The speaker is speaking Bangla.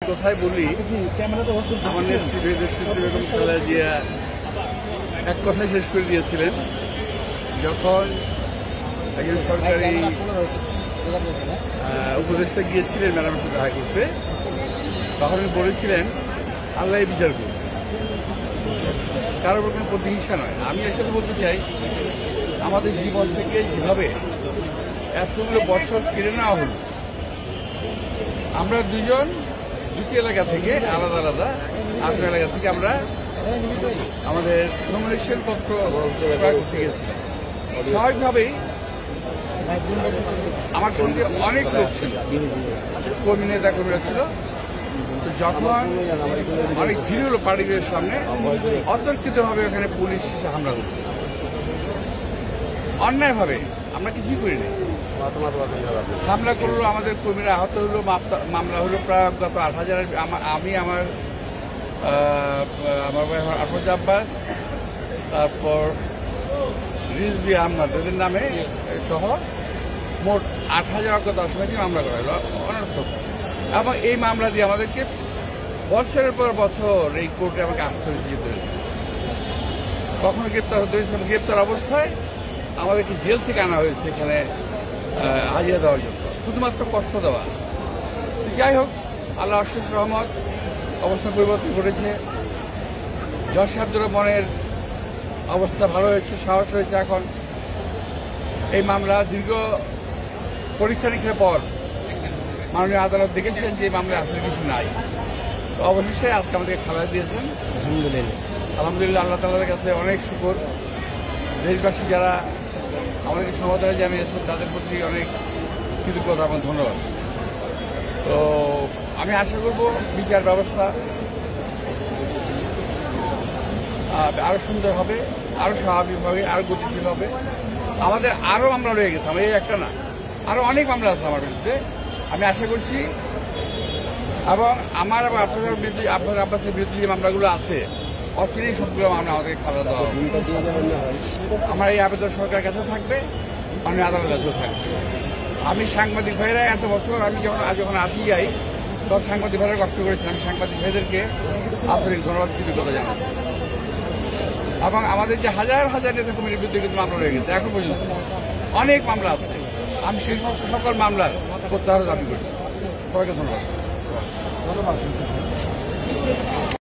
কোথায় বলি আমাদের বেগম খালেদা জিয়া এক কথায় শেষ করে দিয়েছিলেন যখন একজন সরকারি উপদেষ্টা গিয়েছিলেন ম্যাডামের সাথে দেখা করতে, তখন বলেছিলেন আল্লাহ বিচার করুন, কারোর কোনো প্রতিহিংসা নয়। আমি একটা বলতে চাই, আমাদের জীবন থেকে যেভাবে এতগুলো বছর কেড়ে নেওয়া হল, আমরা দুটি এলাকা থেকে আলাদা আলাদা আপনার এলাকা থেকে আমরা আমাদের নমিনেশন পত্র ক্রয় করতে গেছিলাম। স্বাভাবিকভাবেই আমার সঙ্গে অনেক লোক ছিল, কর্মী নেতা কর্মীরা ছিল। যখন অনেক ভিড় হলো পার্টিদের সামনে, অতর্কিতভাবে ওখানে পুলিশ এসে হামলা করছে অন্যায়ভাবে। আমরা কিছুই করিনি, হামলা করলো, আমাদের কর্মীরা আহত হলো, মামলা হলো প্রায় গত 8,000। আমি আমার আফরোজ আব্বাস, তারপর রিজভি আহমদ, এদের নামে সহ মোট 8,000 অজ্ঞাত আসামিকে মামলা করা হলো অনর্থক। এবং এই মামলা দিয়ে আমাদেরকে বছরের পর বছর এই কোর্টে আমাকে আসতে হয়েছে, যেতে হয়েছে। কখনো গ্রেপ্তার হতে হয়েছে, গ্রেপ্তার অবস্থায় আমাদেরকে জেল থেকে আনা হয়েছে এখানে হাজিরা দেওয়ার জন্য, শুধুমাত্র কষ্ট দেওয়া। যাই হোক, আল্লাহ অশেষ রহমত, অবস্থা পরিবর্তন ঘটেছে। জজ সাহেবদের মনের অবস্থা ভালো হয়েছে, সাহস হয়েছে। এখন এই মামলা দীর্ঘ পরীক্ষা নিরীক্ষার পর মাননীয় আদালত দেখেছেন যে এই মামলায় আসলে কিছু নাই। তো অবশেষে আজকে আমাদেরকে খালাস দিয়েছেন, আলহামদুলিল্লাহ। আল্লাহ তাআলার কাছে অনেক শুকর। দেশবাসী যারা আমাদেরকে সমর্থন জানিয়েছেন তাদের প্রতি অনেক কৃতজ্ঞতা এবং ধন্যবাদ। তো আমি আশা করব বিচার ব্যবস্থা আরো সুন্দর হবে, আরো স্বাভাবিক হবে, আরো গতিশীল হবে। আমাদের আরো মামলা রয়ে গেছে, আমার এই একটা না, আরো অনেক মামলা আছে আমার বিরুদ্ধে। আমি আশা করছি, এবং আমার এবং আপনার বিরুদ্ধে, আপনার আব্বাসের বিরুদ্ধে যে মামলাগুলো আছে, অচিরেই সবগুলো মামলা আমাদেরকে খালাস দেওয়া হবে। আমার এই আবেদন সরকারের কাছেও থাকবে, আমি আদালতের কাছেও থাকবে। আমি সাংবাদিক ভাইরা এত বছর আমি যখন আসি যাই, তখন সাংবাদিক ভাইরা কষ্ট করেছেন। আমি সাংবাদিক ভাইদেরকে আন্তরিক ধন্যবাদ, কৃতজ্ঞতা জানাচ্ছি। এবং আমাদের যে হাজার হাজার নেতা কর্মীর বিরুদ্ধে কিন্তু মামলা রয়ে গেছে, এখন পর্যন্ত অনেক মামলা আছে। আমি সেই সমস্ত সকল মামলার প্রত্যাহার দাবি করছি। সবাইকে ধন্যবাদ।